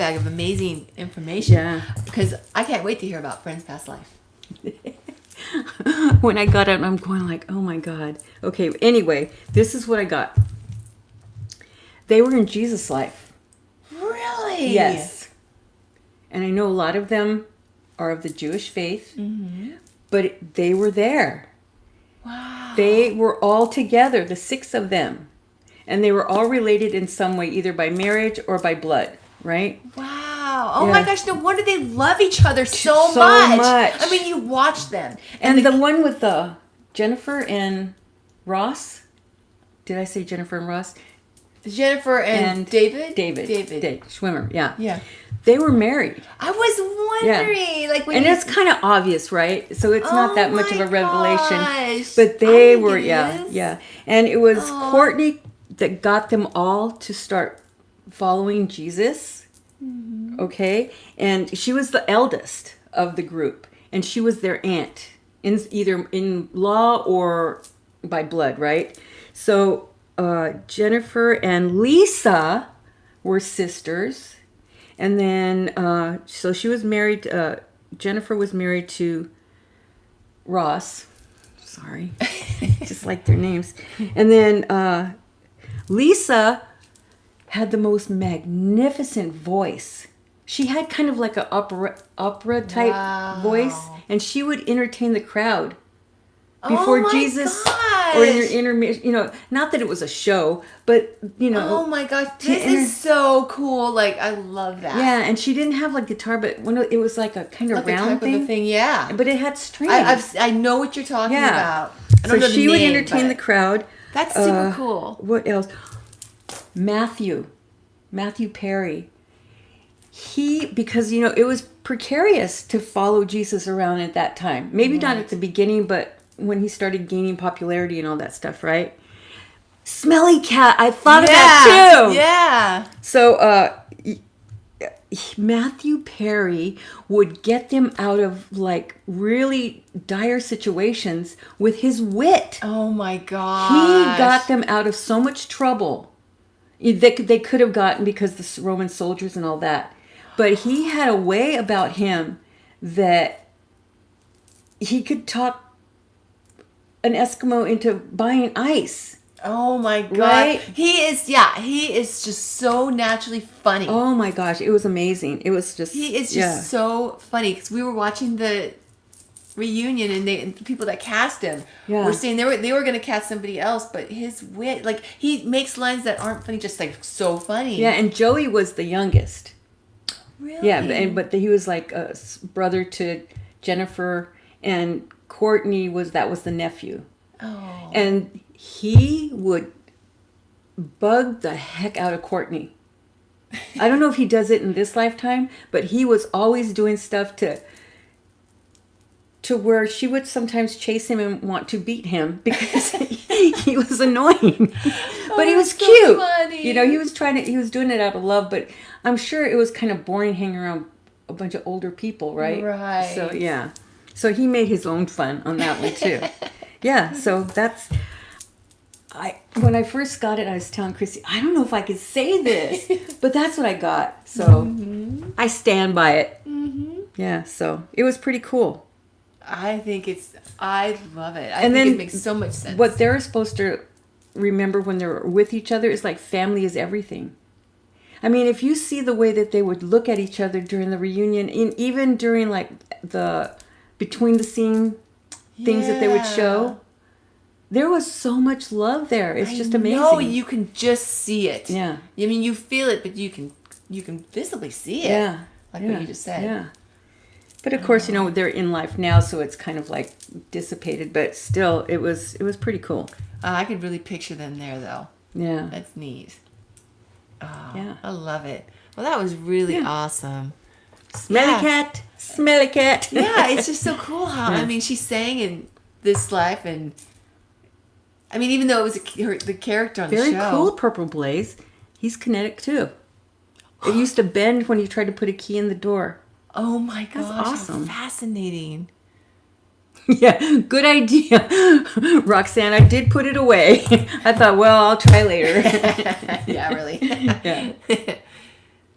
bag of amazing information because I can't wait to hear about Friend's past life. When I got it, I'm going like, oh my God. Okay, anyway, this is what I got. They were in Jesus' life. Really? Yes. And I know a lot of them are of the Jewish faith, but they were there. Wow. They were all together, the 6 of them. And they were all related in some way, either by marriage or by blood, right? Wow. Oh my gosh, no wonder they love each other so much. I mean, you watch them. And the one with Jennifer and Ross. Did I say Jennifer and Ross? Jennifer and David? David Schwimmer, yeah. Yeah. They were married. I was wondering. Like when it's kind of obvious, right? So it's not that much of a revelation. Gosh. But they were, yeah. And it was Courtney that got them all to start following Jesus. Okay? And she was the eldest of the group. And she was their aunt, either in law or by blood, right? So Jennifer and Lisa were sisters. And then, so she was married, Jennifer was married to Ross. Sorry. Just like their names. And then Lisa had the most magnificent voice. She had kind of like an opera type voice. And she would entertain the crowd before Jesus. Gosh. Or in your intermission, not that it was a show, but, Oh my gosh, this is so cool. Like, I love that. Yeah, and she didn't have like guitar, but it was like a kind of like round type of a thing, yeah. But it had strings. I know what you're talking about. I don't know she would entertain the crowd. That's super cool. What else? Matthew Perry. Because it was precarious to follow Jesus around at that time. Maybe not at the beginning, but when he started gaining popularity and all that stuff, right? Smelly cat. I thought of that too. Yeah. So Matthew Perry would get them out of like really dire situations with his wit. Oh my gosh. He got them out of so much trouble they could have gotten because the Roman soldiers and all that. But he had a way about him that he could talk an Eskimo into buying ice. Oh my God. Right? He is just so naturally funny. Oh my gosh, it was amazing. It was just... He is just so funny, because we were watching the reunion and the people that cast him were saying they were going to cast somebody else, but his wit, like, he makes lines that aren't funny, just like so funny. Yeah, and Joey was the youngest. Really? Yeah, but he was like a brother to Jennifer, and Courtney was the nephew. Oh. And he would bug the heck out of Courtney. I don't know if he does it in this lifetime, but he was always doing stuff to where she would sometimes chase him and want to beat him because he was annoying. But he was cute. So funny. He was doing it out of love, but I'm sure it was kind of boring hanging around a bunch of older people, right? Right. So, yeah. So he made his own fun on that one too. Yeah, so when I first got it, I was telling Chrissy, I don't know if I could say this, but that's what I got. So I stand by it. Mm-hmm. Yeah, so it was pretty cool. I love it. I think it makes so much sense. What they're supposed to remember when they're with each other is like family is everything. I mean, if you see the way that they would look at each other during the reunion, and even during like the between the scene things that they would show, there was so much love there. It's just amazing. No, you can just see it. Yeah. I mean, you feel it, but you can visibly see it. Yeah. Like what you just said. Yeah. But of course, they're in life now, so it's kind of like dissipated. But still, it was pretty cool. I could really picture them there, though. Yeah. That's neat. Oh, yeah. I love it. Well, that was really awesome. Smelly cat. Yeah, it's just so cool how, I mean, she sang in this life, and I mean, even though it was the character on the show. Very cool, Purple Blaze. He's kinetic, too. It used to bend when you tried to put a key in the door. Oh my gosh, that's awesome. Fascinating. Yeah, good idea. Roxanne, I did put it away. I thought, well, I'll try later. Yeah, really. Yeah.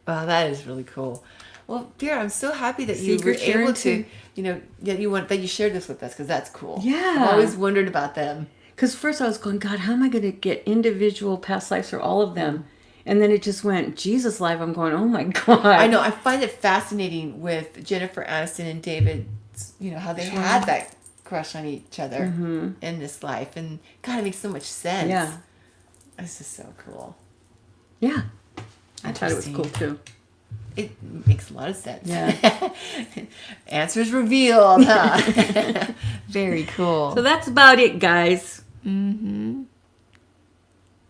Wow, that is really cool. Well, Vera, I'm so happy that you were Secret sharing able to, too. that you shared this with us, because that's cool. Yeah. I've always wondered about them. Because first I was going, God, how am I going to get individual past lives for all of them? And then it just went, Jesus life. I'm going, oh my God. I know. I find it fascinating with Jennifer Aniston and David, how they had that crush on each other in this life. And God, it makes so much sense. Yeah. This is so cool. Yeah. I thought it was cool too. It makes a lot of sense. Yeah. Answers revealed, huh? Very cool. So that's about it, guys. Mm-hmm.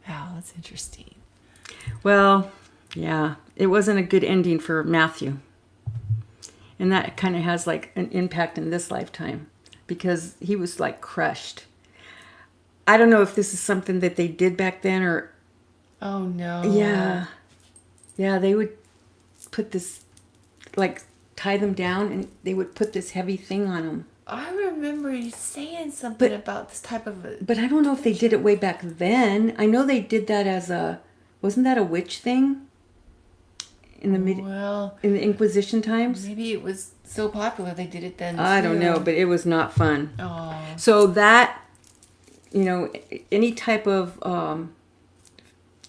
Wow, that's interesting. Well, yeah, it wasn't a good ending for Matthew. And that kind of has like an impact in this lifetime because he was like crushed. I don't know if this is something that they did back then or... Oh, no. Yeah. Yeah, they would put this, like, tie them down and they would put this heavy thing on them. I remember you saying something about this type of... But I don't know if they did it way back then. I know they did that as a... Wasn't that a witch thing? In the in the Inquisition times? Maybe it was so popular they did it then, I don't know, but it was not fun. Oh. So that, any type of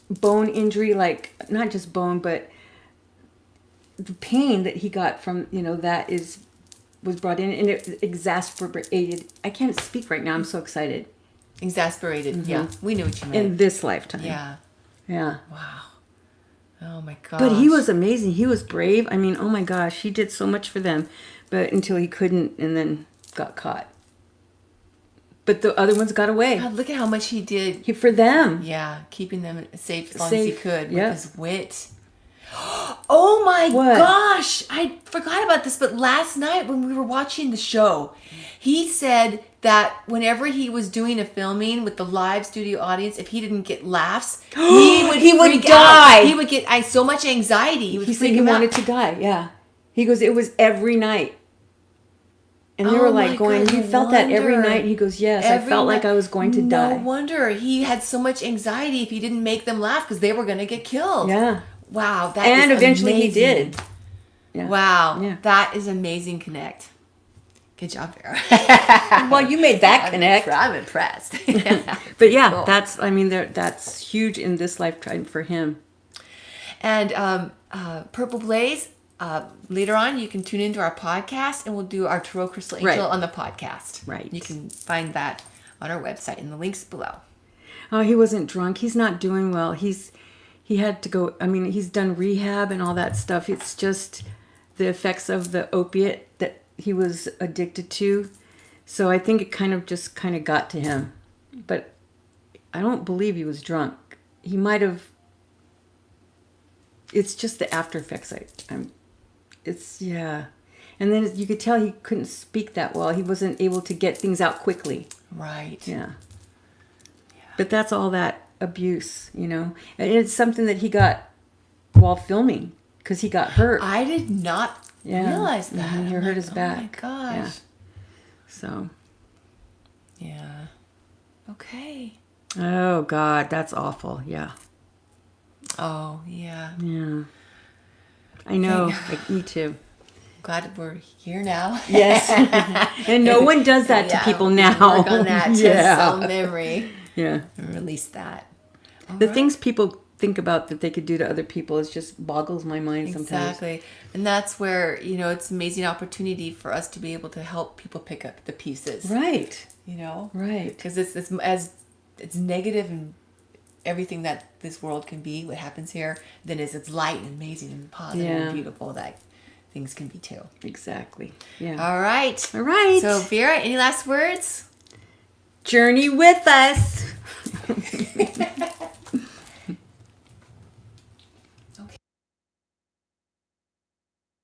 bone injury, like, not just bone, but the pain that he got from, that was brought in, and it exasperated. I can't speak right now. I'm so excited. Exasperated, yeah. We knew what you meant. In this lifetime. Yeah. Yeah. Wow. Oh my gosh. But he was amazing. He was brave. I mean, oh my gosh, he did so much for them, but until he couldn't and then got caught. But the other ones got away. God, look at how much he did. For them. Yeah, keeping them safe as long as he could with his wit. Oh my gosh! I forgot about this, but last night when we were watching the show, he said that whenever he was doing a filming with the live studio audience, if he didn't get laughs, he would die. He would get so much anxiety. He said he wanted to die. Yeah, he goes, it was every night, and they were like going, "You felt that every night?" He goes, "Yes, I felt like I was going to die." No wonder he had so much anxiety if he didn't make them laugh because they were going to get killed. Yeah. Wow, and eventually he did. Yeah. Wow, that is amazing. Connect. Good job, Vera. Well, you made that connect. I'm impressed. But yeah, cool. That's huge in this lifetime for him. And Purple Blaze. Later on, you can tune into our podcast, and we'll do our Tarot Crystal Angel on the podcast. Right. You can find that on our website in the links below. Oh, he wasn't drunk. He's not doing well. He had to go, he's done rehab and all that stuff. It's just the effects of the opiate that he was addicted to. So I think it kind of got to him. But I don't believe he was drunk. He might have, it's just the after effects. And then you could tell he couldn't speak that well. He wasn't able to get things out quickly. Right. Yeah. But that's all that abuse, and it's something that he got while filming because he got hurt. I did not realize that. He hurt his back. Oh my gosh. Yeah. So. Yeah. Okay. Oh God, that's awful. Yeah. Oh yeah. Yeah. I know. Like, me too. Glad we're here now. Yes. And no one does that to people now. Work on that. Just memory. Yeah. And release that. The things people think about that they could do to other people is just boggles my mind sometimes. Exactly. And that's where, it's an amazing opportunity for us to be able to help people pick up the pieces. Right. Right. Because it's negative and everything that this world can be, what happens here, then it's light and amazing and positive and beautiful that things can be too. Exactly. Yeah. All right. So Vera, any last words? Journey with us.